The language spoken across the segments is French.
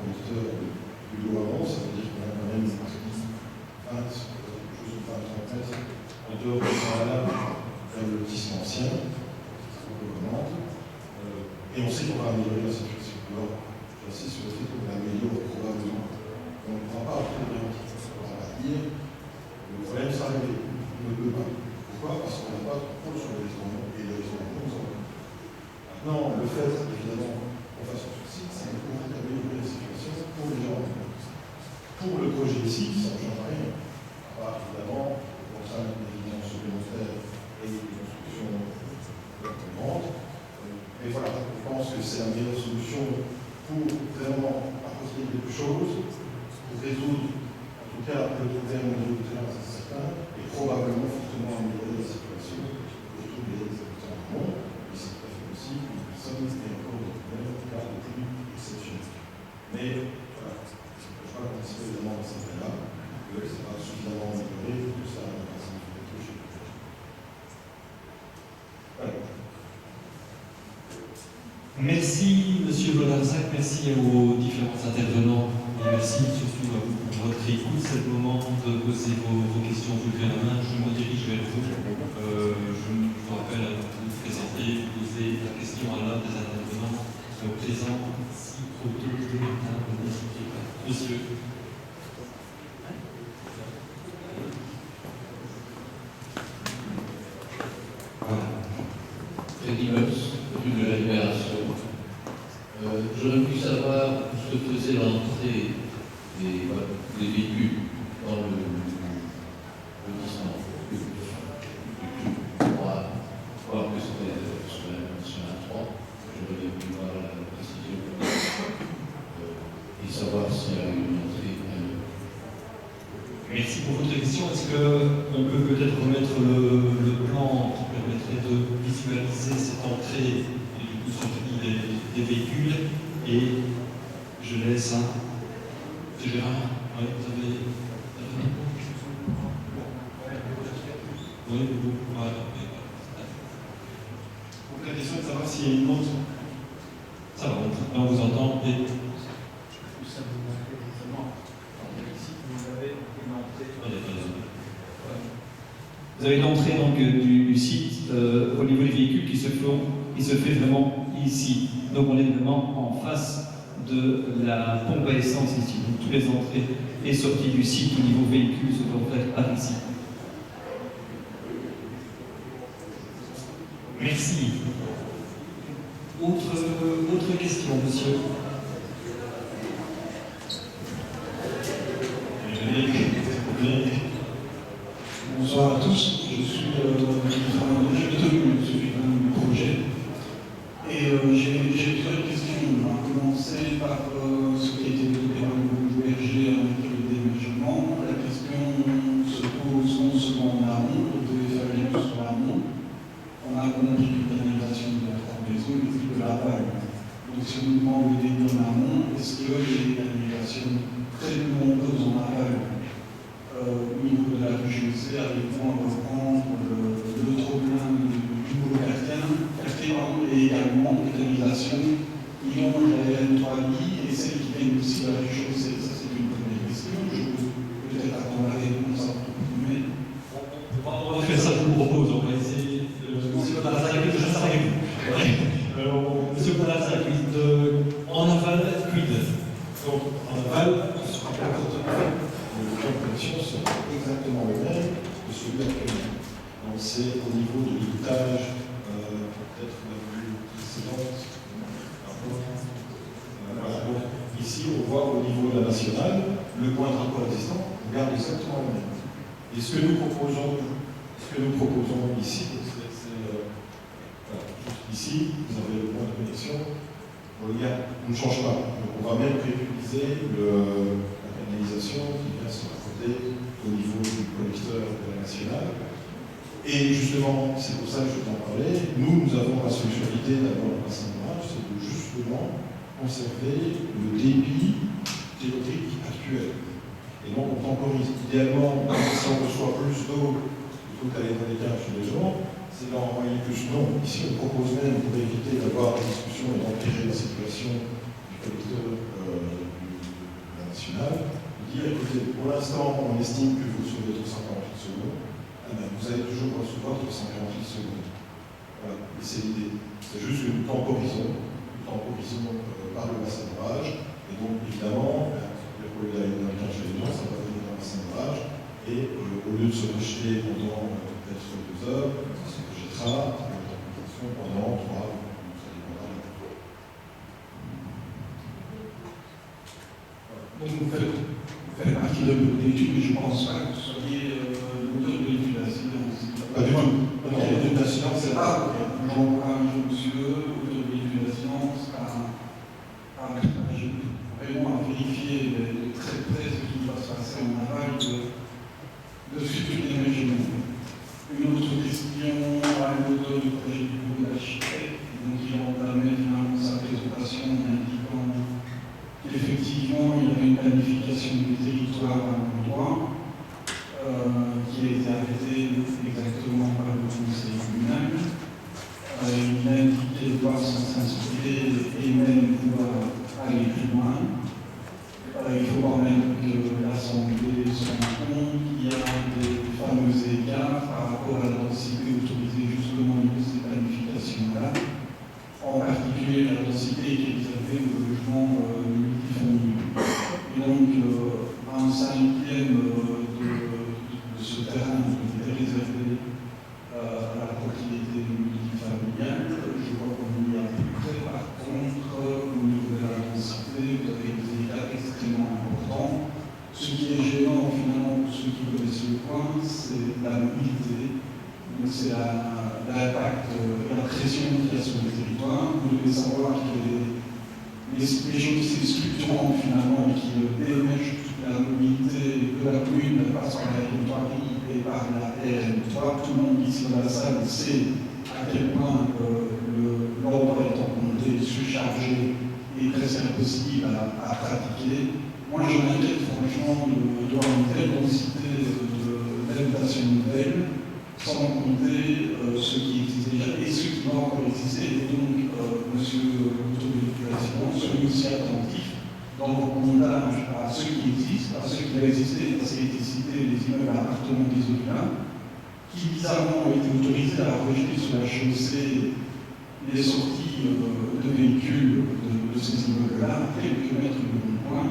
conducteur du dos avant, ça veut dire qu'on a quand même 20, chose de 20-30 mètres en dehors du canal vers le lotissement ancien, c'est ce qu'on recommande. Et on sait qu'on va améliorer la situation. Alors, j'insiste sur le fait qu'on l'améliore probablement. On ne prend pas après le garantie. On va dire, le problème sera réglé. On ne peut pas. Pourquoi? Parce qu'on n'a pas de contrôle sur l'horizon et l'horizon nous en. Maintenant, le fait, évidemment, qu'on fasse sur site, c'est pour améliorer la situation pour les gens. Pour le projet ici, ça ne change rien. À part, évidemment, contraindre des évidences supplémentaires et des constructions performantes. Mais voilà, je pense que c'est la meilleure solution pour vraiment apporter quelque chose, pour résoudre, en tout cas, le terme de terrain, c'est certain, et probablement fortement améliorer la situation pour tous les habitants du monde. Et c'est tout à fait possible, personne n'est encore de problème, car le plus exceptionnel. Mais voilà, je ne peux pas participer évidemment dans cette cas-là, que ce n'est pas suffisamment amélioré, tout ça n'a pas signifié chez nous. Voilà. Merci Monsieur Vodarzac, merci aux différents intervenants et merci surtout à vous pour votre écoute. C'est le moment de poser vos questions. Vous levez la main, je me dirige vers vous. Je vous rappelle à vous présenter, poser la question à l'un des intervenants présents ici autour de la table. N'hésitez pas. Monsieur. Voilà. Freddy Meus, rue de la Libération. J'aurais pu savoir où se faisait l'entrée des véhicules dans le lotissement du club. On va voir que c'était sur la 3. J'aurais pu voir la précision et savoir s'il y a eu une entrée ailleurs. Merci pour votre question. Est-ce qu'on peut peut-être remettre le plan qui permettrait de visualiser cette entrée et du coup surtout des véhicules? Et je laisse un. C'est Gérard? Oui, vous avez. Oui, vous. Voilà. Donc la question est de savoir s'il y a une autre. Ça va, on vous entend. Et... Vous avez l'entrée donc du site au niveau des véhicules qui se fait vraiment ici. Donc on est vraiment en face de la pompe à essence ici. Donc toutes les entrées et sorties du site au niveau véhicule se font faire par ici. Merci. Autre question, monsieur. Bonsoir à tous, je suis du projet et j'ai plusieurs questions. On va commencer par ce qui a été développé par le Berger avec le déménagement. La question se pose non seulement en amont, vous devez faire les plus en amont. On a compris que l'annulation de la combinaison mais plus de l'aval. Donc si on nous demande le début en amont, est-ce qu'il y a une annulation très nombreuse en aval au niveau de la RGC, arrivant à reprendre le trop-plein du boulot cartien et également l'organisation Lyon, la N3I et celle qui vient aussi de la chaussée. Ça, c'est une première question. Je peux peut-être attendre la réponse avant. Mais... On va faire ça, je vous propose. On va essayer. Monsieur Vodarzac, je sais avec vous. Monsieur Vodarzac, en aval, quid? Donc, en aval, ce sera pas exactement le plan de connexion sera exactement le même que celui actuel. Donc, c'est au niveau de l'étage, peut-être la vue précédente. Voilà. Donc, ici, on voit au niveau de la nationale, le point de rapport existant, on garde exactement le même. Et ce que nous proposons ici, voilà, juste ici, vous avez le point de connexion, on ne change pas. Donc, on va même préconiser la canalisation qui vient se raccorder au niveau du collecteur de la nationale. Et justement, c'est pour ça que je t'en parlais, nous avons la solutionalité d'avoir le bassin d'orage, c'est de justement conserver le débit théorique actuel. Et donc on temporise. Idéalement, si on reçoit plus d'eau, plutôt qu'aller dans les cages tous les jours, c'est d'envoyer plus d'eau. Ici, on propose même, pour éviter d'avoir des discussions et d'empirer la situation du collecteur du l'instant on estime que vous recevez 348 secondes, eh bien, vous allez toujours recevoir 348 secondes. Voilà, et c'est l'idée. C'est juste que nous temporisons par le bassin d'orage, et donc évidemment, pour le américain chez les gens, ça va venir dans le bassin d'orage, et au lieu de se rejeter pendant peut-être 2 heures, ça se rejettera pendant 3 heures. Donc vous faites partie de l'étude, mais je ne pense pas que vous soyez l'auteur de l'étude de la silence. Pas du tout. L'étude de la silence, c'est pas. J'encourage monsieur, auteur de l'étude de la silence, vraiment à vérifier de très près ce qui va se passer en aval de futur déménagement. Une autre question à l'auteur du projet du bureau d'architecte, donc il a entamé finalement sa présentation en indiquant qu'effectivement il y avait une planification du territoire à l'endroit qui a été arrêtée exactement par le conseil communal. Il a indiqué devoir s'inspirer et même pouvoir aller plus loin. Il faut quand même que l'Assemblée se rende compte qu'il y a des fameux écarts par rapport à la densité autorisée justement de ces planifications-là, en particulier la densité qui est réservée au logement multifamilial. Et donc, un cinquième de ce terrain qui est réservé à la propriété multifamiliale. Je vois qu'on y a à peu près. Par contre, au niveau de la densité, vous avez des écarts extrêmement importants. Ce qui est gênant finalement pour ceux qui connaissent le coin, c'est la mobilité. Donc c'est l'impact et la pression qu'il y a sur le territoire. Vous devez savoir que les choses qui sont structurantes finalement et qui déménagent toute la mobilité de la commune passe par la R3 et par la RN3. Tout le monde ici dans la salle sait à quel point l'ordre est encombré, surchargé et presque impossible à pratiquer. Moi, je m'inquiète franchement de voir une telle densité d'habitation nouvelle, sans compter ce qui existe déjà et ce qui va encore exister. Et donc, monsieur l'auteur de l'éducation, soyez aussi attentifs dans vos comptages à ce qui existe, à ce qui va exister, parce qu'il a été cité les immeubles à appartements des Auvergnats, qui bizarrement ont été autorisés à rejeter sur la chaussée les sorties de véhicules de ces immeubles-là, à quelques mètres de bon point.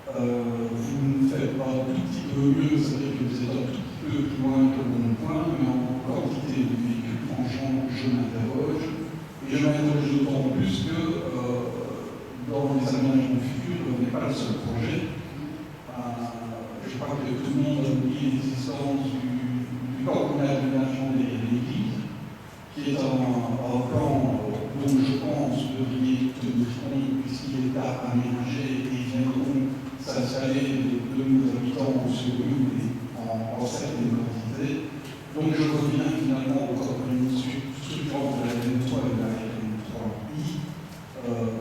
Vous ne faites pas un tout petit peu mieux, c'est-à-dire que vous êtes un tout petit peu plus loin que le bon point, mais en quantité de véhicules, franchement, je m'interroge. Et je m'interroge d'autant plus que dans les aménagements futurs, on n'est pas le seul projet. Je crois que tout le monde a oublié l'existence du plan d'aménagement des l'église, qui est un plan dont je pense devriez tenir compte puisqu'il est à aménager et viendront s'installer de nouveaux habitants sur une et en certaines quantités. Donc je reviens finalement aux coordonnées structurantes de la RN3 et de la RN3I,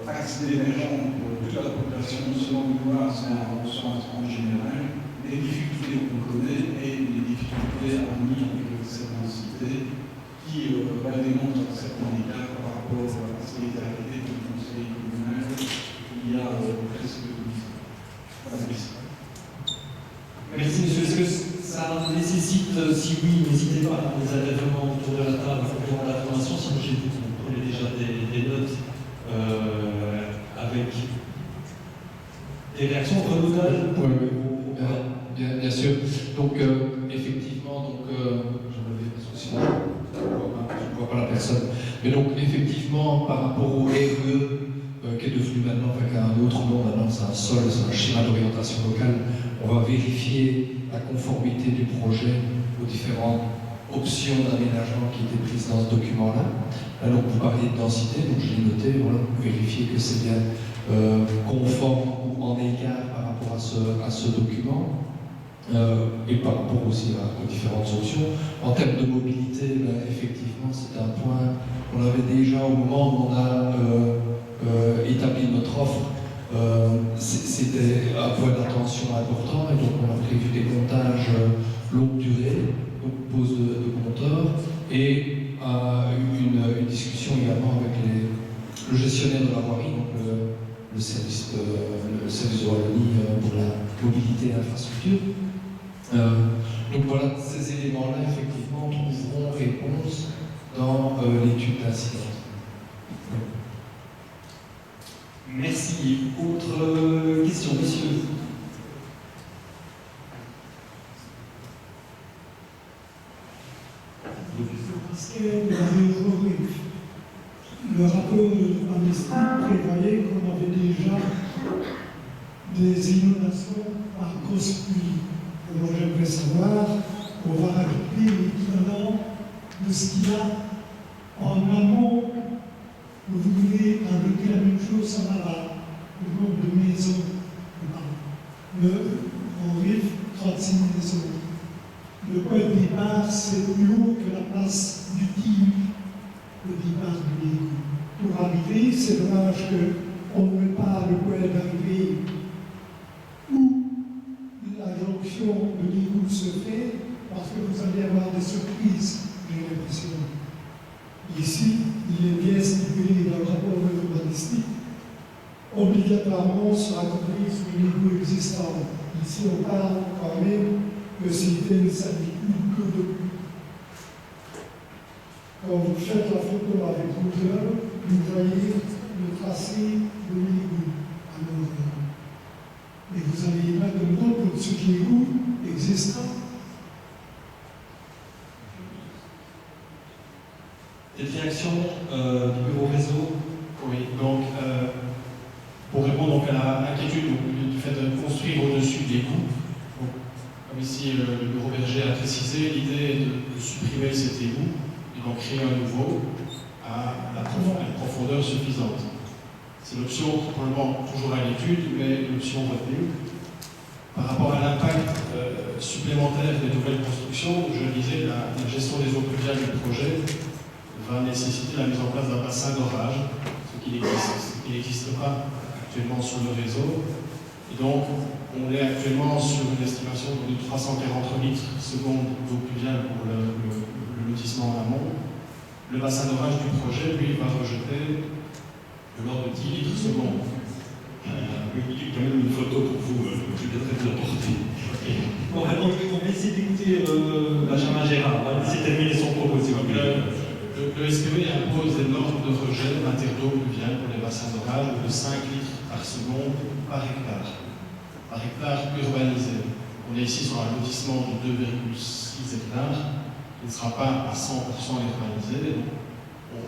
axe d'émergence pour toute la population, non seulement de Noise, mais en général, les difficultés qu'on connaît et les difficultés à venir avec cette densité qui démontre un certain écart par rapport à ce qui a été arrêté par le conseil communal il y a presque 12 ans. Merci monsieur. Est-ce que ça nécessite, si oui, n'hésitez pas à les intervenants autour de la table durant la formation, sinon j'ai vu que vous prenez déjà des notes avec des réactions renouvelées. Bien sûr. Donc, effectivement, je me vais parce que sinon je ne vois pas la personne. Mais donc, effectivement, par rapport au RE, qui est devenu maintenant, enfin, qui a un autre nom maintenant, c'est un SOL, c'est un schéma d'orientation locale, on va vérifier la conformité du projet aux différentes options d'aménagement qui étaient prises dans ce document-là. Donc, vous parliez de densité, donc je l'ai noté, voilà, vous vérifiez que c'est bien conforme ou en écart par rapport à ce document. Et par rapport aussi aux différentes options. En termes de mobilité, effectivement, c'est un point qu'on avait déjà au moment où on a établi notre offre. C'était un point d'attention important et donc on a prévu des comptages longue durée, donc pose de compteurs, et une discussion également avec le gestionnaire de la voirie, donc le le service de Wallonie pour la mobilité et l'infrastructure. Donc voilà, ces éléments-là, effectivement, trouveront réponse dans l'étude d'incidence. Merci. Autre question, monsieur? Parce que le rapport de Amnesty prévoyait qu'on avait déjà des inondations par grosse pluie. Alors j'aimerais savoir, on va rajouter l'équivalent de ce qu'il y a en amont. Vous voulez rajouter la même chose en aval, le nombre de maisons. On rive 36 maisons. Le point de départ, c'est plus haut que la place du Tigre, le départ du Légo. Pour arriver, c'est dommage qu'on ne met pas le point d'arrivée où la jonction de Légo se fait, parce que vous allez avoir des surprises, j'ai l'impression. Ici, il est bien stipulé dans le rapport urbanistique, obligatoirement sera compris sur les Légo existants. Ici, on parle quand même que c'était une servitude que de pluie. Quand vous faites la photo avec Google, vous voyez le tracé de l'égout. Alors, et vous allez mettre de nombre de ce l'égout existant. Des réactions du bureau réseau? Oui, donc pour répondre donc, à l'inquiétude du fait de construire au-dessus des coûts, comme ici le bureau Berger a précisé, l'idée est de supprimer cet égout et d'en créer un nouveau à la profondeur suffisante. C'est l'option probablement toujours à l'étude, mais l'option retenue. Par rapport à l'impact supplémentaire des nouvelles constructions, je disais la gestion des eaux pluviales du projet va nécessiter la mise en place d'un bassin d'orage, ce qui n'existe pas actuellement sur le réseau. Et donc, on est actuellement sur une estimation de 340 litres secondes d'eau pluviale pour le lotissement en amont. Le bassin d'orage du projet, lui, va rejeter de l'ordre de 10 litres secondes. Il y a quand même une photo pour vous, je vais peut-être vous apporter. Bon, on va essayer d'écouter Benjamin Gérard, on va essayer de terminer son propos, s'il vous plaît. Le SPE impose des normes de rejet de matière d'eau pluviale pour les bassins d'orage de 5 litres par seconde par hectare urbanisé. On est ici sur un lotissement de 2,6 hectares qui ne sera pas à 100% urbanisé. On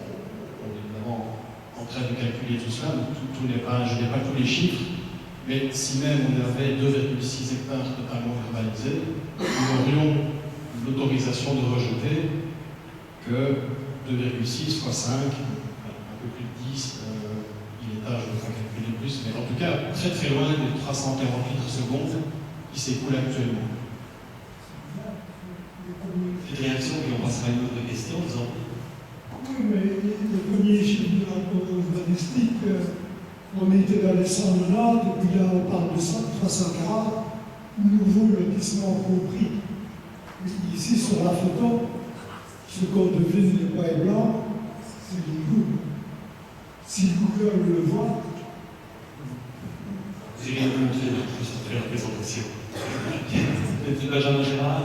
est évidemment en train de calculer tout cela, donc je n'ai pas tous les chiffres, mais si même on avait 2,6 hectares totalement urbanisés, nous aurions l'autorisation de rejeter que 2,6 fois 5, un peu plus de 10, il est tard, je ne vais pas calculer plus, mais en tout cas très très loin des 340 litres secondes qui s'écoulent actuellement. Petite réaction, puis on passera à une autre question, disons. Oui, mais le premier chiffre du rapport urbanistique, on était dans les 190, et puis là on parle de 340, nouveau lotissement compris. Ici sur la photo, ce qu'on devine les points blancs, c'est les Google. Si Google le voit, J'ai rien vous montrer la présentation. Benjamin Gérard.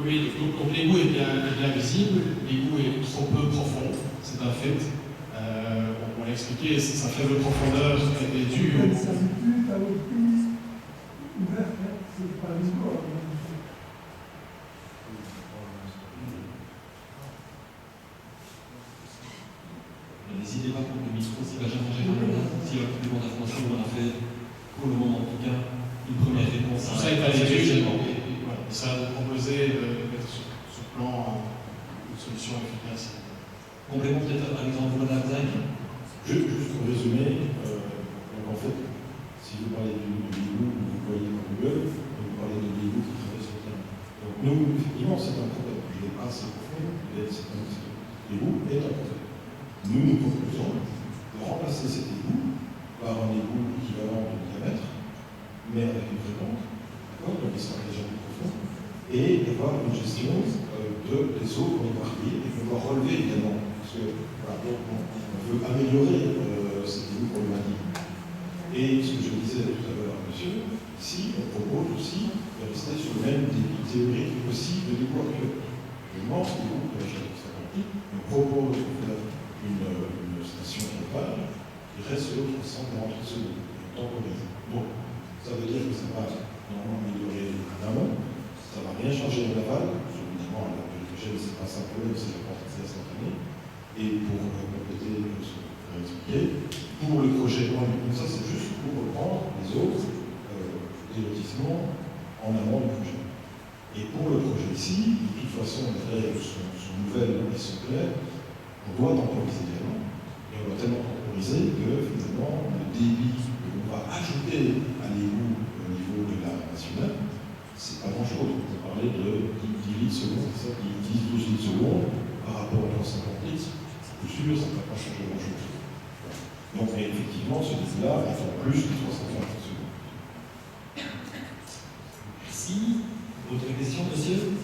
Oui, donc l'égout est bien visible, l'égout est trop peu profond, c'est un fait. On l'a expliqué, sa faible profondeur est due au... ça ne plus, ça ne plus ouvert, c'est pas une histoire. N'hésitez pas pour le micro si Benjamin Gérard est là, s'il y a plus de d'informations, on a fait pour le moment en tout cas une première réponse. Tout ça est à l'étude, et voilà, ça a proposé de mettre sur plan une solution efficace. Complément peut-être à l'exemple de Madame Zach. Juste pour résumer, donc en fait, si vous parlez du Légo, vous voyez dans Google, vous parlez de Légo qui traverse le terrain. Donc nous, effectivement, c'est un problème. Je n'ai pas assez profond, mais Légo est un problème. Nous proposons de remplacer cet égout par un égout équivalent de diamètre, mais avec une fréquence, d'accord, donc il sera déjà plus profond, et d'avoir une gestion des eaux qu'on va trier et qu'on va relever également. Parce que voilà, on veut améliorer cet égout problématique. Et ce que je disais tout à l'heure, monsieur, ici, on propose aussi de rester sur le même débit théorique aussi de l'égout actuel. Je pense que l'égout de la chaîne on propose de faire une station chauffage qui reste sur 340 secondes, temporisée. Bon, ça veut dire que ça va normalement améliorer l'amont, ça ne va rien changer en aval, évidemment, la gel, c'est pas ça le problème, c'est la portée instantanée. Et pour compléter ce que vous avez expliqué, pour le projet, comme ça, c'est juste pour reprendre les autres des lotissements en amont du projet. Et pour le projet ici, de toute façon, les règles sont nouvelles et sont claires, on doit temporiser également. Et on doit tellement temporiser que finalement, le débit que l'on va ajouter à l'égout au niveau de la nationale, c'est pas grand-chose. On va parler de 10 litres secondes, c'est ça, 10-12 litres secondes par rapport à 350 litres. Je suis sûr, ça ne va pas changer grand-chose. Donc, effectivement, ce débit-là, il faut plus que 350 secondes. Merci. Autre question, monsieur?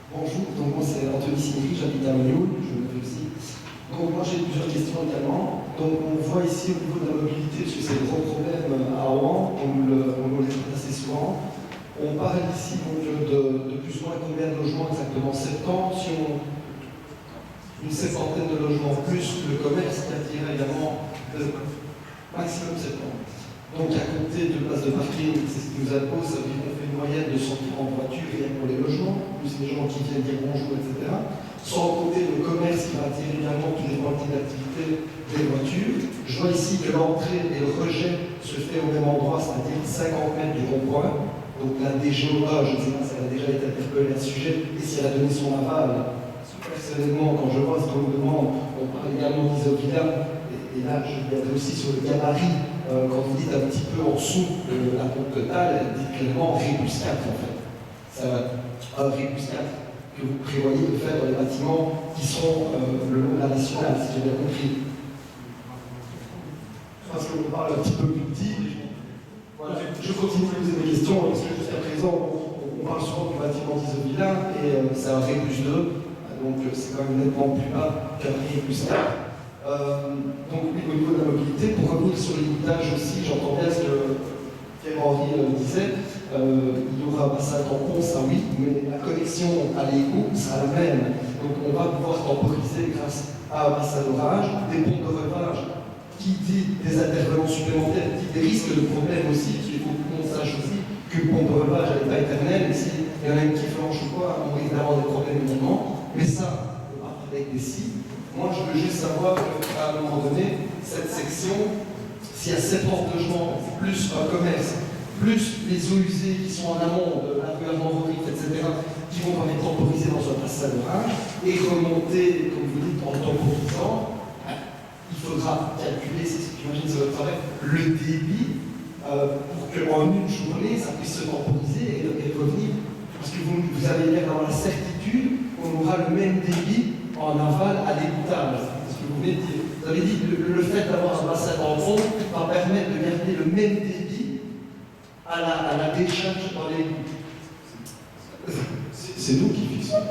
Bonjour, donc moi c'est Anthony Sineri, j'habite à Magnoul, je me fais aussi. Donc moi j'ai plusieurs questions également. Donc on voit ici au niveau de la mobilité, parce que c'est le gros problème à Rouen, on le répète assez souvent. On parle ici donc de plus ou moins combien de logements exactement? 70, si on une cinquantaine de logements plus le commerce qui attire également maximum 70. Donc à compter de places de parking, c'est ce qui nous impose, ça veut dire qu'on fait une moyenne de 100 en voiture rien pour les logements, plus les gens qui viennent dire bonjour, etc. Sans compter le commerce qui va attirer également tous les points d'activité des voitures. Je vois ici que l'entrée et le rejet se fait au même endroit, c'est-à-dire 50 mètres du rond-point. Donc la DGOA, je ne sais pas si elle a déjà été interpellée à ce sujet, et si elle a donné son aval. Personnellement, quand je vois ce qu'on me demande, on parle également d'Isovilla, et là je viendrai aussi sur le gabarit. Quand vous dites un petit peu en dessous de la pompe totale, dites clairement Ré plus 4 en fait. Ça va un Ré plus 4 que vous prévoyez de faire dans les bâtiments qui seront le long de la nationale, si j'ai bien compris. Parce qu'on parle un petit peu plus petit. Voilà. Je continue de poser mes questions, parce que jusqu'à présent, on parle souvent du bâtiment d'Isovilla, et c'est un Ré plus 2, donc c'est quand même nettement plus bas qu'un Ré plus 4. Donc oui, au niveau de la mobilité, pour revenir sur l'égouttage aussi, j'entends bien ce que Pierre-Henri disait, il y aura un bassin tampon, ça oui, mais la connexion à l'égout sera la même. Donc on va pouvoir temporiser grâce à un bassin d'orage, des pompes de relevage, qui dit des intervenants supplémentaires, dit des risques de problèmes aussi, il faut qu'on sache aussi qu'une pompe de relevage n'est pas éternelle, et s'il y en a une qui flanche ou quoi, on risque d'avoir des problèmes également, mais ça, on va avec des sites. Moi, je veux juste savoir qu'à un moment donné, cette section, s'il y a 70 logements, plus un commerce, plus les eaux usées qui sont en amont de la rue Armand-Vaury, etc., qui vont être temporisées dans un bassin d'orage, et remonter, comme vous dites, en temporisant, il faudra calculer, j'imagine c'est votre travail, le débit pour qu'en une journée, ça puisse se temporiser et revenir. Parce que vous avez l'air d'avoir la certitude qu'on aura le même débit en aval à l'égouttage. C'est ce que vous venez de dire. Vous avez dit que le fait d'avoir un bassin en fond va permettre de garder le même débit à la décharge dans l'égout. C'est nous qui fixons.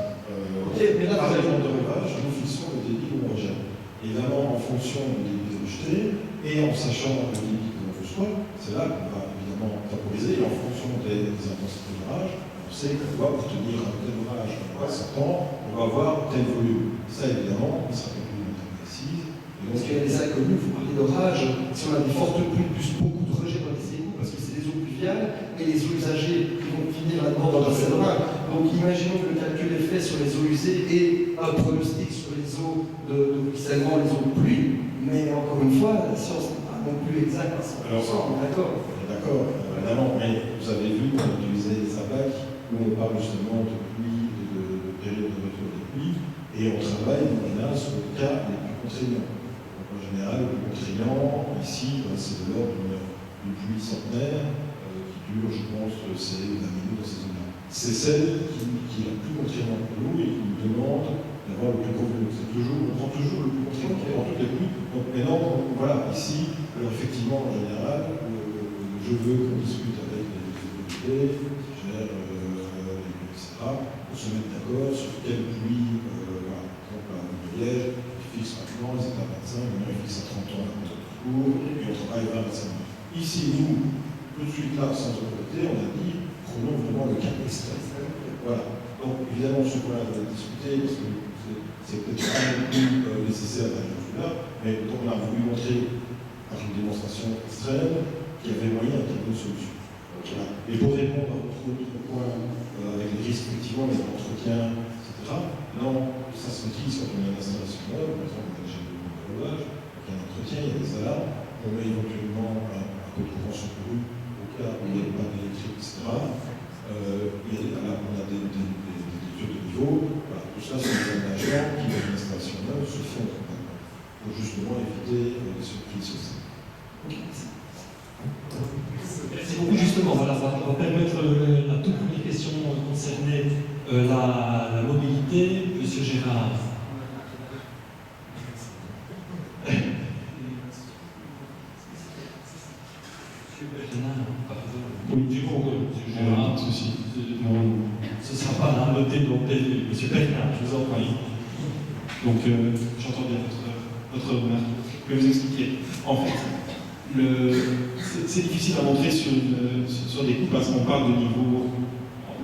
Mais là, par exemple, de relevage, nous fixons le débit qu'on rejette. Évidemment, en fonction du débit rejeté et en sachant le débit que l'on reçoit, c'est là qu'on va évidemment temporiser. Et en fonction des intensités d'orage, on sait qu'on doit obtenir un tel orage. À 100 ans, on va avoir tel volume. Ça, évidemment, il sera calculé de manière précise. Parce qu'il y a des inconnus, vous parlez d'orage, si on a des fortes pluies, plus beaucoup de rejets dans les égouts, parce que c'est des eaux pluviales, et les eaux usagées qui vont finir là-dedans dans la d'orage. Donc imaginons que le calcul est fait sur les eaux usées et un pronostic sur les eaux de ruissellement, les eaux de pluie, mais encore une fois, la science n'est pas non plus exacte à 100%, on est d'accord. D'accord, évidemment, mais vous avez vu qu'on utilisait des abacs où on parle justement de pluie, de période de retour des pluies, et on travaille en général sur le cas les plus contraignants. Donc en général, le plus contraignant, ici, c'est de l'ordre d'une pluie centenaire qui dure, je pense, c'est la minute dans ces zones-là. C'est celle qui est la plus contraignante pour nous et qui nous demande d'avoir le plus gros volume. On prend toujours le plus contraignant, on prend toutes les pluies. Donc maintenant, voilà, ici, alors effectivement, en général, je veux qu'on discute avec les autorités qui gèrent etc., pour se mettre d'accord sur quelle pluie, voilà, par exemple, à Liège, ils fixent maintenant les états 25, maintenant ils fixent à 30 ans la compte de cours, et puis on et 20 bassins. Ici, nous, tout de suite là, sans autorité, on a dit, prenons vraiment le cas extrême. Voilà. Donc, évidemment, ce point-là, on va discuter, parce que c'est peut-être pas non plus nécessaire d'être là, mais on a voulu montrer, par une démonstration extrême, qu'il y avait moyen, qu'il y avait une solution. Voilà. Et pour répondre à votre autre point, avec les risques, effectivement, les entretiens, etc., non, ça se maîtrise quand on a une installation neuve, par exemple, j'ai le relevage, il y a un entretien, il y a des alarmes, on met éventuellement un peu de courant secouru au cas où il n'y a pas d'électrique, etc. On a des études de niveau, voilà, tout ça, c'est des aménagements qui, dans une installation neuve, se font pour justement éviter les surprises aussi. Merci beaucoup. Justement, voilà, ça va permettre la toute première question concernait la mobilité. Monsieur Gérard. Oui, du coup, Monsieur Gérard, ceci. Ce ne sera pas là, noté, donc Monsieur Bernard, je vous en prie. Donc, j'entends bien votre remarque. Je vais vous expliquer. En fait, c'est difficile à montrer sur des coupes parce qu'on parle de niveau.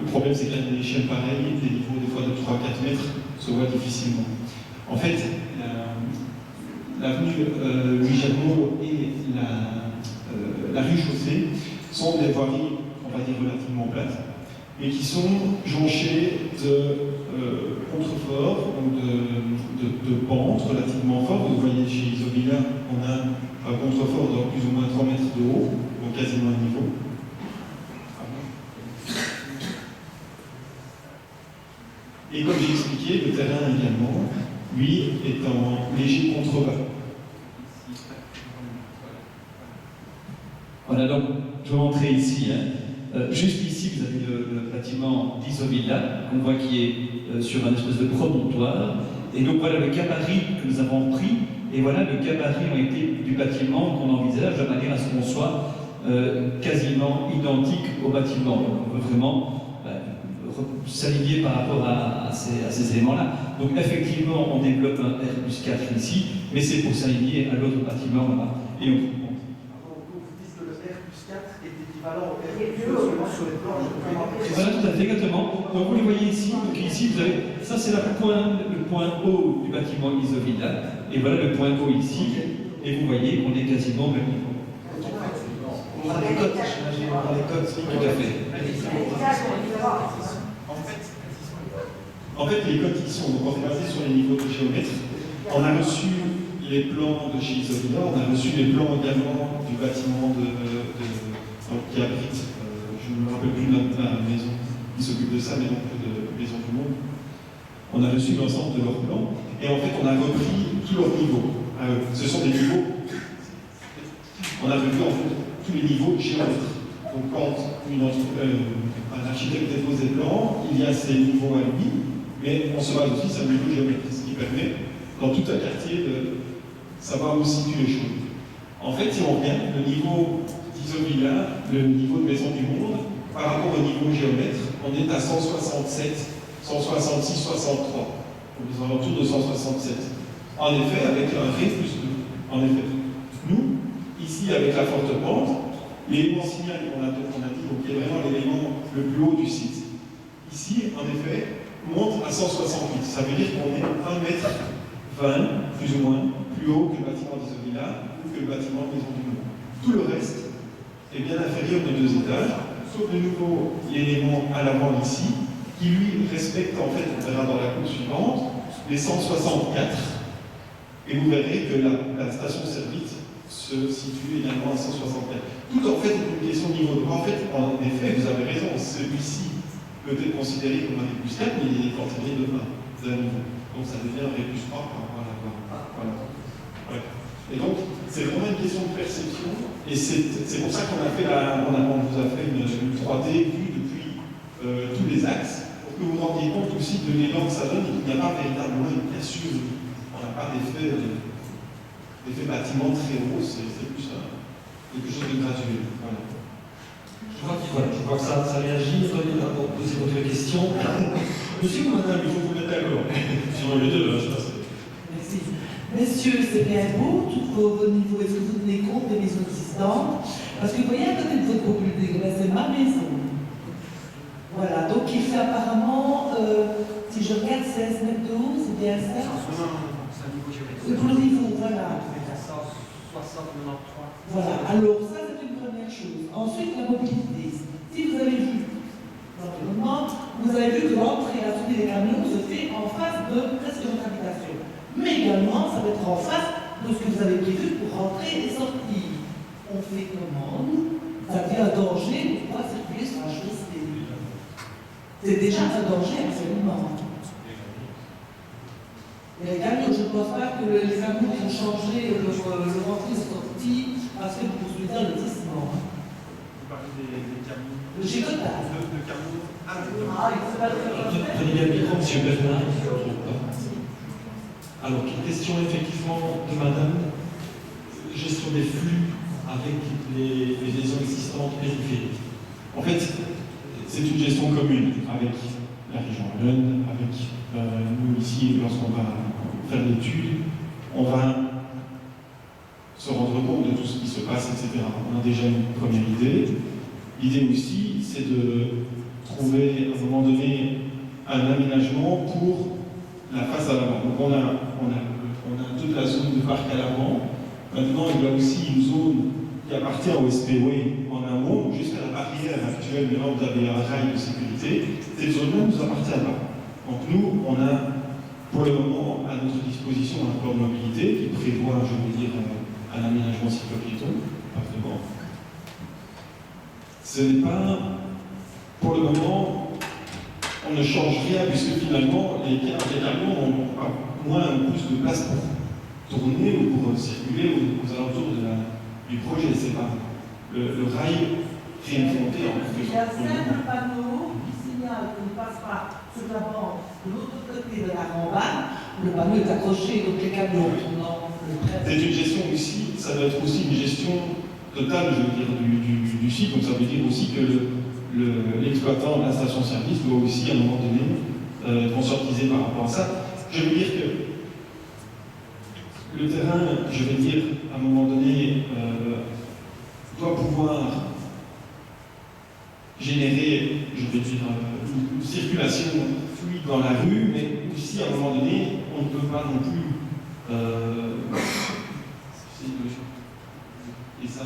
Le problème, c'est qu'à des échelles pareilles, des niveaux des fois de 3-4 mètres se voient difficilement. En fait, l'avenue Louis Jagot et la rue Chaussée sont des voiries, on va dire, relativement plates, mais qui sont jonchées de contreforts, donc de pentes relativement fortes. Vous voyez, chez Isobila, on a un contrefort de plus ou moins 3 mètres de haut, donc quasiment à niveau. Et comme j'ai expliqué, le terrain également, lui, est en léger contrebas. Voilà, donc je vais montrer ici. Juste ici, vous avez le bâtiment d'Isobila, qu'on voit qui est sur un espèce de promontoire. Et donc voilà le gabarit que nous avons pris, et voilà le gabarit du bâtiment qu'on envisage de manière à ce qu'on soit quasiment identique au bâtiment. Donc on veut vraiment s'aligner par rapport à ces éléments-là. Donc effectivement, on développe un R+4 ici, mais c'est pour s'aligner à l'autre bâtiment là-bas. Et vous dites que le R+4 est équivalent au R+2 sur les plans. Voilà, tout à fait, exactement. Donc vous les voyez ici. Donc ici, vous avez, ça c'est le point haut du bâtiment Isobila, et voilà le point haut ici. Et vous voyez qu'on est quasiment au même niveau. On a des cotes, j'imagine, on a des cotes. Tout à fait. En fait, les cotes qui sont, donc on est basé sur les niveaux de géomètre. On a reçu les plans de chez Isobila, on a reçu les plans également du bâtiment qui abrite, je ne me rappelle plus la maison qui s'occupe de ça, mais donc de Maison du Monde. On a reçu l'ensemble de leurs plans, et en fait, on a repris tous leurs niveaux. Ce sont des niveaux. On a repris en fait tous les niveaux géomètres. Donc, quand un architecte dépose des plans, il y a ces niveaux à lui, mais on se base aussi sur le niveau géométrique, ce qui permet, dans tout un quartier, de savoir où se situent les choses. En fait, si on regarde le niveau d'Isobila, le niveau de Maison du Monde, par rapport au niveau géomètre, on est à 167, 166, 63. Aux alentours de 167. En effet, avec un R+2. En effet. Nous, ici, avec la forte pente, l'élément signal qu'on a dit, donc qui est vraiment l'élément le plus haut du site, ici, en effet, monte à 168. Ça veut dire qu'on est 1,20 m, plus ou moins, plus haut que le bâtiment d'Isobila ou que le bâtiment de Maison du Monde. Tout le reste est bien inférieur de 2 étages, sauf de nouveau l'élément à l'avant ici, qui lui respecte, en fait, on verra dans la coupe suivante, les 164. Et vous verrez que la station servite se situe également à 164. Tout en fait est une question de niveau de droit. En fait, en effet, vous avez raison, celui-ci peut être considéré comme un R+4, mais il est entraîné d'un niveau. Donc ça devient un R+3 par rapport à la voie. Voilà. Ouais. Et donc, c'est vraiment une question de perception, et c'est pour ça qu'on a fait on vous a fait une 3D vue depuis tous les axes, pour que vous vous rendiez compte aussi de l'élan que ça donne, et qu'il n'y a pas véritablement une cassure. On n'a pas d'effet bâtiment très haut, c'est plus quelque chose de graduel. Voilà. Je crois que ça réagit. Attendez, on va poser votre question. Monsieur ou madame, il faut vous mettre d'accord. Sinon, les deux, je passe. Merci. Messieurs, c'est bien beau, tous vos niveaux. Est-ce que vous tenez compte des maisons existantes? existantes. Parce que vous voyez, à côté de votre propriété, c'est ma maison. Voilà, donc il fait apparemment, si je regarde, 16 mètres de haut, c'est bien ça? C'est pour le niveau, voilà. Voilà, alors ça c'est une première chose. Ensuite, la mobilité. Si vous avez vu l'environnement, vous avez vu que l'entrée à sortie des camions se fait en face de presque votre habitation. Mais également, ça va être en face de ce que vous avez prévu pour rentrer et sortir. On fait commande, ça devient un danger de pouvoir circuler sur la chaussée. C'est déjà un danger absolument. Et les camions, je ne pense pas que les camions vont changer le rentrée et sortie parce que vous poursuivez un lotissement. Vous parlez des camions. Le gigotage. De camions. Prenez bien le micro, M. Bernard. Alors, question effectivement de Madame, gestion des flux avec les liaisons existantes périphériques. En fait, c'est une gestion commune avec la région Wallonne, avec nous ici, lorsqu'on va faire l'étude, on va se rendre compte de tout ce qui se passe, etc. On a déjà une première idée. L'idée aussi, c'est de trouver à un moment donné un aménagement pour la face à l'avant. Donc on a toute la zone de parc à l'avant. Maintenant, il y a aussi une zone qui appartient au SPW en amont, jusqu'à la barrière actuelle. Maintenant, vous avez un rail de sécurité. Cette zone-là nous appartient pas. Donc nous, on a pour le moment à notre disposition un plan de mobilité qui prévoit, je veux dire, un aménagement cyclo-piéton, parfaitement. Ce n'est pas, pour le moment, on ne change rien puisque finalement les camions n'ont pas moins ou plus de place pour tourner ou pour circuler aux alentours du projet. C'est pas le rail réinventé en fait. Il y a un panneau qui signale qu'on ne passe pas sur la bande de l'autre côté de la rambarde. Le panneau est accroché, donc les camions tournant le près. C'est une gestion aussi, ça doit être aussi une gestion totale, je veux dire, du site. Donc ça veut dire aussi que l'exploitant de la station-service doit aussi à un moment donné consortiser par rapport à ça. Je veux dire que le terrain, je vais dire, à un moment donné, doit pouvoir générer, je vais dire, une circulation fluide dans la rue, mais aussi à un moment donné, on ne peut pas non plus. Et ça,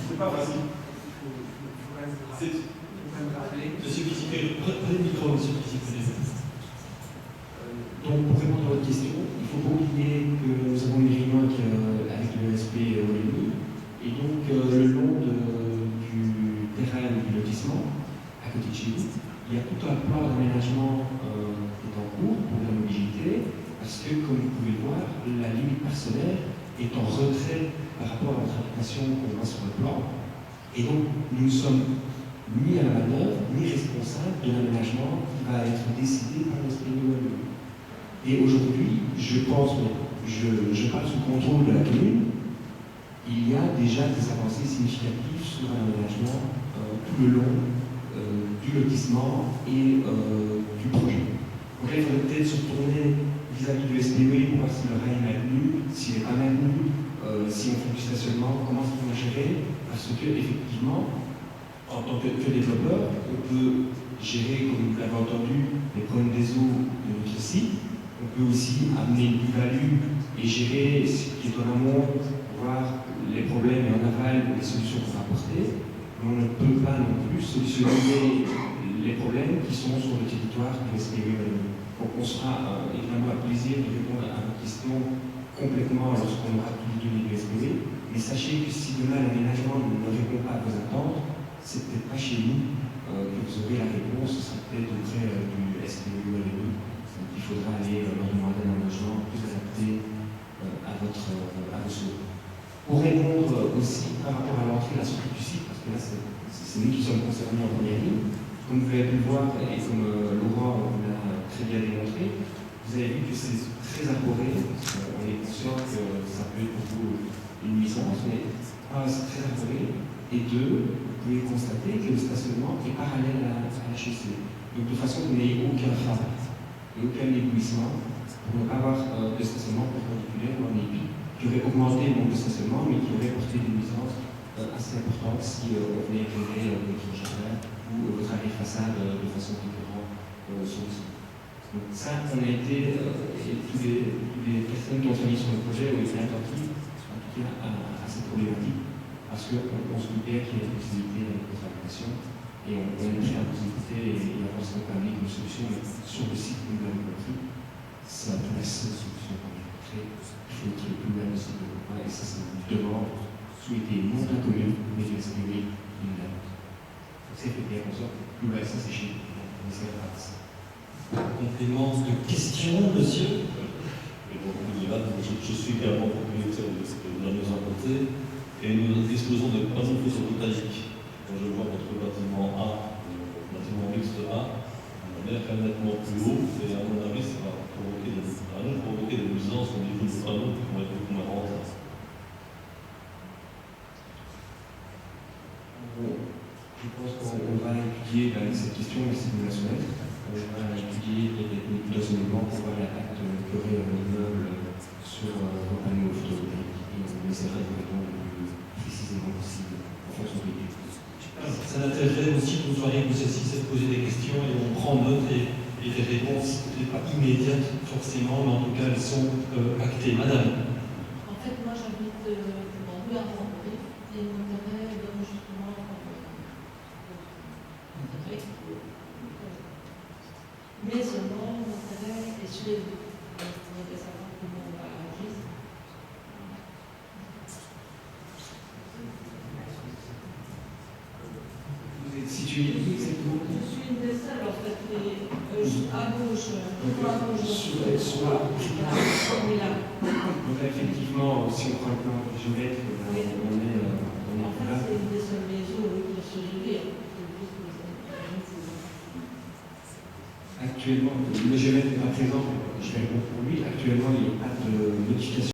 c'est pas facile. Monsieur Vizier, prenez le micro, monsieur Vizier. Donc, pour répondre à votre question, il ne faut pas oublier que nous avons une réunion avec le SP ONU, et donc le long du terrain du lotissement, à côté de chez nous, il y a tout un plan d'aménagement qui est en cours pour la mobilité, parce que, comme vous pouvez le voir, la limite parcellaire est en retrait par rapport à notre habitation qu'on voit sur le plan, et donc nous ne sommes ni à la manœuvre, ni responsables de l'aménagement qui va être décidé par le SP ONU. Et aujourd'hui, je pense, mais je parle sous contrôle de la commune, il y a déjà des avancées significatives sur un aménagement tout le long du lotissement et du projet. Donc là, il faudrait peut-être se tourner vis-à-vis du SPW pour voir si le rail est maintenu, s'il n'est pas maintenu, si on fait du stationnement, comment est-ce qu'on va gérer, parce que effectivement, en tant que développeur, on peut gérer, comme vous l'avez entendu, les problèmes des eaux de notre site. On peut aussi amener une plus-value et gérer ce qui est en amont, voir les problèmes et en aval les solutions qu'on va apporter. Mais on ne peut pas non plus solutionner les problèmes qui sont sur le territoire du SPW. Donc on sera évidemment à plaisir de répondre à vos questions complètement lorsqu'on aura tout les données du SPW. Mais sachez que si demain l'aménagement ne répond pas à vos attentes, c'est peut-être pas chez nous que vous aurez la réponse, ce sera peut-être auprès du SPW. Il faudra aller leur demander un aménagement plus adapté à vos souhaits. Pour répondre aussi par rapport à l'entrée et la sortie du site, parce que là c'est nous qui sommes concernés en première ligne, comme vous l'avez pu le voir et comme Laurent l'a très bien démontré, vous avez vu que c'est très arboré. On est conscient que ça peut être pour vous une nuisance, mais c'est très arboré. Et deux, vous pouvez constater que le stationnement est parallèle à la chaussée. Donc de façon que vous n'ayez aucun phare et aucun éblouissement pour ne pas avoir de stationnement perpendiculaire ou en épi. aurait augmenté le nombre de stationnements, mais qui aurait porté des nuisances assez importantes si on venait éclairer votre jardin ou votre arrière-façade de façon récurrente sur le site. Donc ça, on a été, et toutes les personnes qui ont travaillé sur le projet ont été attentives en tout cas à cette problématique, parce qu'on se doutait qu'il y avait une possibilité de contradiction, et on a fait la possibilité et avancer donc avec une solution, mais sur le site, comme vous l'avez compris, ça va être la seule solution qu'on a rencontrée. Il faut être le plus loin possible de l'Europe, et ça, c'est une demande souhaitée non de la commune, mais de l'extérieur d'une demande. C'est fait bien comme ça, plus loin, ça c'est chez nous, on essaie de faire ça. Complément de question, monsieur. Je suis également propriétaire de la maison à côté et nous disposons de panneaux photovoltaïques. Quand je vois votre bâtiment A, le bâtiment mixte A, on est quand même nettement plus haut et à mon avis, ça va provoquer des nuisances au niveau des panneaux qui vont être beaucoup moins rentables. Je pense qu'on va étudier cette question simulationnelle. On va étudier les techniques d'enseignement pour voir l'impact qu'aurait l'immeuble sur un panneau photovoltaïque. Et on essaiera de répondre le plus précisément possible en fonction des études. Ça m'intéresserait aussi que vous soyez ceci, c'est de poser des questions et on prend note et les réponses, peut-être pas immédiates forcément, mais en tout cas elles sont actées. Madame. En fait, moi j'habite dans rue Argenterie et mon intérêt donne justement mais seulement mon intérêt est sur les deux. On aimerait savoir comment on va agir. Vous êtes situé où exactement? Je suis une des seules en fait, à gauche, sur la oui, là. Donc effectivement, si on prend le plan géomètre, on est En fait, là. c'est une des seules maisons qui est sur le rivière. Actuellement, le géomètre n'est pas présent, je vais répondre pour lui. Actuellement, il n'y a pas de modification.